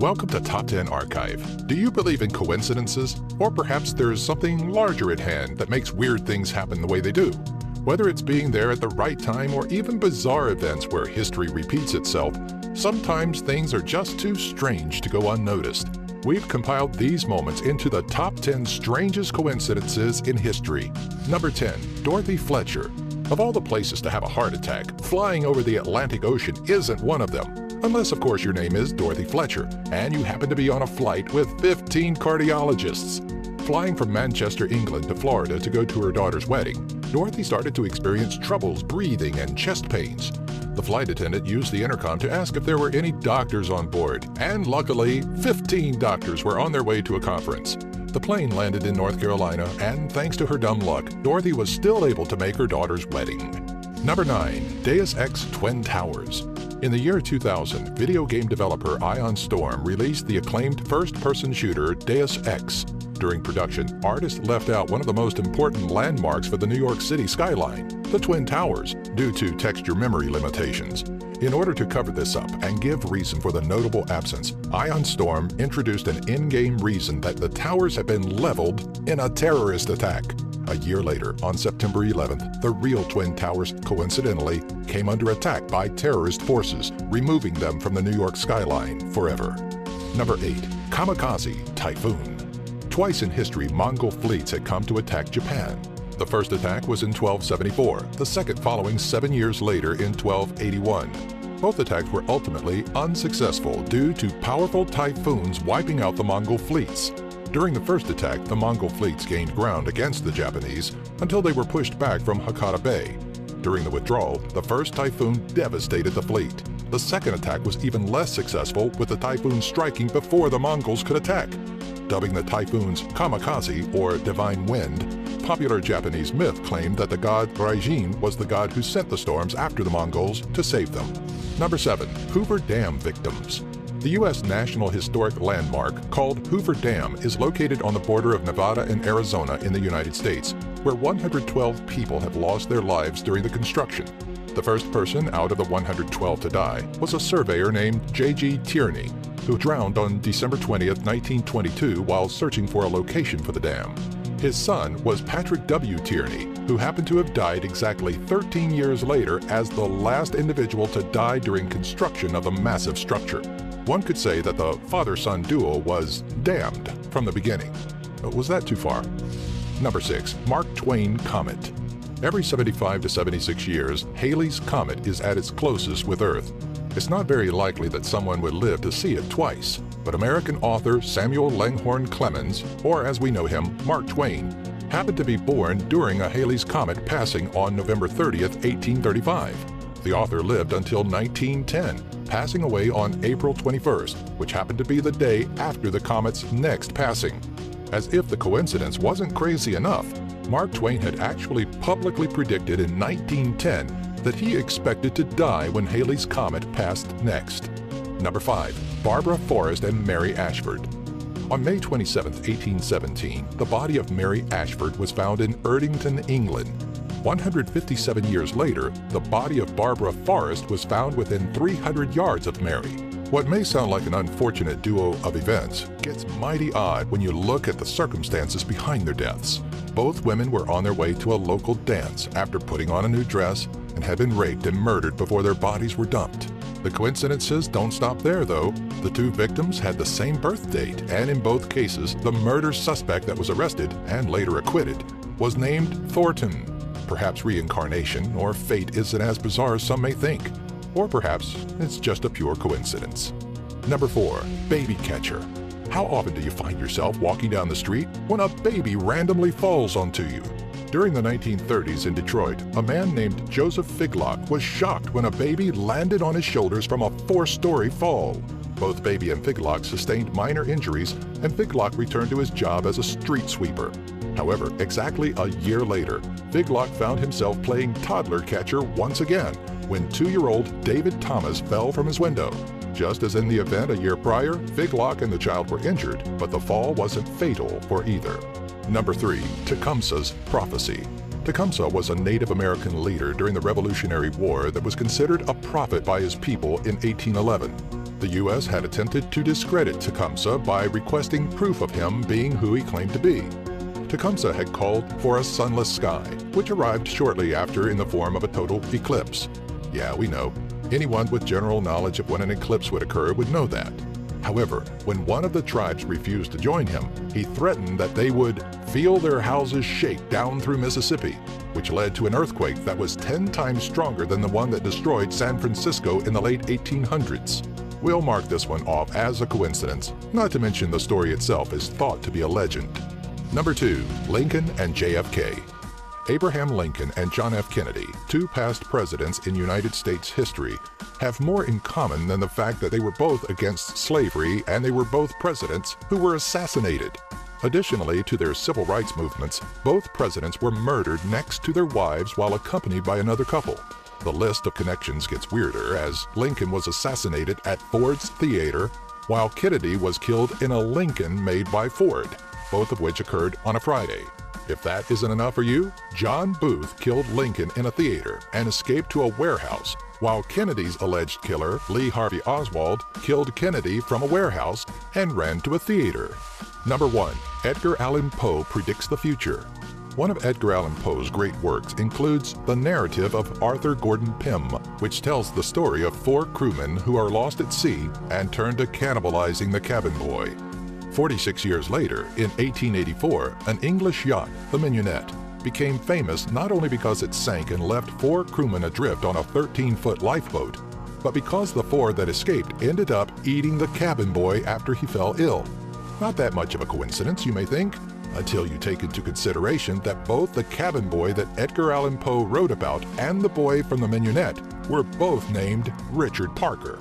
Welcome to Top 10 Archive. Do you believe in coincidences? Or perhaps there's something larger at hand that makes weird things happen the way they do? Whether it's being there at the right time or even bizarre events where history repeats itself, sometimes things are just too strange to go unnoticed. We've compiled these moments into the top 10 strangest coincidences in history. Number 10. Dorothy Fletcher. Of all the places to have a heart attack, flying over the Atlantic Ocean isn't one of them. Unless, of course, your name is Dorothy Fletcher, and you happen to be on a flight with 15 cardiologists. Flying from Manchester, England to Florida to go to her daughter's wedding, Dorothy started to experience troubles breathing and chest pains. The flight attendant used the intercom to ask if there were any doctors on board, and luckily, 15 doctors were on their way to a conference. The plane landed in North Carolina, and thanks to her dumb luck, Dorothy was still able to make her daughter's wedding. Number 9. Deus Ex Twin Towers. In the year 2000, video game developer Ion Storm released the acclaimed first-person shooter Deus Ex. During production, artists left out one of the most important landmarks for the New York City skyline, the Twin Towers, due to texture memory limitations. In order to cover this up and give reason for the notable absence, Ion Storm introduced an in-game reason that the towers had been leveled in a terrorist attack. A year later, on September 11th, the real Twin Towers, coincidentally, came under attack by terrorist forces, removing them from the New York skyline forever. Number 8. Kamikaze Typhoon. Twice in history, Mongol fleets had come to attack Japan. The first attack was in 1274, the second following 7 years later in 1281. Both attacks were ultimately unsuccessful due to powerful typhoons wiping out the Mongol fleets. During the first attack, the Mongol fleets gained ground against the Japanese until they were pushed back from Hakata Bay. During the withdrawal, the first typhoon devastated the fleet. The second attack was even less successful, with the typhoon striking before the Mongols could attack. Dubbing the typhoons kamikaze, or divine wind, popular Japanese myth claimed that the god Raijin was the god who sent the storms after the Mongols to save them. Number 7. Hoover Dam victims. The U.S. National Historic Landmark called Hoover Dam is located on the border of Nevada and Arizona in the United States, where 112 people have lost their lives during the construction. The first person out of the 112 to die was a surveyor named J.G. Tierney, who drowned on December 20, 1922 while searching for a location for the dam. His son was Patrick W. Tierney, who happened to have died exactly 13 years later as the last individual to die during construction of a massive structure. One could say that the father-son duo was damned from the beginning. Was that too far? Number 6. Mark Twain Comet. Every 75 to 76 years, Halley's Comet is at its closest with Earth. It's not very likely that someone would live to see it twice, but American author Samuel Langhorne Clemens, or as we know him, Mark Twain, happened to be born during a Halley's Comet passing on November 30th, 1835. The author lived until 1910, passing away on April 21st, which happened to be the day after the comet's next passing. As if the coincidence wasn't crazy enough, Mark Twain had actually publicly predicted in 1910 that he expected to die when Halley's Comet passed next. Number 5. Barbara Forrest and Mary Ashford. On May 27, 1817, the body of Mary Ashford was found in Erdington, England. 157 years later, the body of Barbara Forrest was found within 300 yards of Mary. What may sound like an unfortunate duo of events gets mighty odd when you look at the circumstances behind their deaths. Both women were on their way to a local dance after putting on a new dress and had been raped and murdered before their bodies were dumped. The coincidences don't stop there, though. The two victims had the same birth date, and in both cases, the murder suspect that was arrested and later acquitted was named Thornton. Perhaps reincarnation or fate isn't as bizarre as some may think. Or perhaps it's just a pure coincidence. Number 4. Baby catcher. How often do you find yourself walking down the street when a baby randomly falls onto you? During the 1930s in Detroit, a man named Joseph Figlock was shocked when a baby landed on his shoulders from a 4-story fall. Both baby and Figlock sustained minor injuries, and Figlock returned to his job as a street sweeper. However, exactly a year later, Figlock found himself playing toddler catcher once again when 2-year-old David Thomas fell from his window. Just as in the event a year prior, Figlock and the child were injured, but the fall wasn't fatal for either. Number 3. Tecumseh's Prophecy. Tecumseh was a Native American leader during the Revolutionary War that was considered a prophet by his people in 1811. The U.S. had attempted to discredit Tecumseh by requesting proof of him being who he claimed to be. Tecumseh had called for a sunless sky, which arrived shortly after in the form of a total eclipse. Yeah, we know. Anyone with general knowledge of when an eclipse would occur would know that. However, when one of the tribes refused to join him, he threatened that they would feel their houses shake down through Mississippi, which led to an earthquake that was 10 times stronger than the one that destroyed San Francisco in the late 1800s. We'll mark this one off as a coincidence, not to mention the story itself is thought to be a legend. Number 2. Lincoln and JFK. Abraham Lincoln and John F. Kennedy, two past presidents in United States history, have more in common than the fact that they were both against slavery and they were both presidents who were assassinated. Additionally to their civil rights movements, both presidents were murdered next to their wives while accompanied by another couple. The list of connections gets weirder as Lincoln was assassinated at Ford's Theater while Kennedy was killed in a Lincoln made by Ford, both of which occurred on a Friday. If that isn't enough for you, John Booth killed Lincoln in a theater and escaped to a warehouse, while Kennedy's alleged killer, Lee Harvey Oswald, killed Kennedy from a warehouse and ran to a theater. Number 1. Edgar Allan Poe predicts the future. One of Edgar Allan Poe's great works includes the narrative of Arthur Gordon Pym, which tells the story of 4 crewmen who are lost at sea and turn to cannibalizing the cabin boy. 46 years later, in 1884, an English yacht, the Mignonette, became famous not only because it sank and left 4 crewmen adrift on a 13-foot lifeboat, but because the 4 that escaped ended up eating the cabin boy after he fell ill. Not that much of a coincidence, you may think, until you take into consideration that both the cabin boy that Edgar Allan Poe wrote about and the boy from the Mignonette were both named Richard Parker.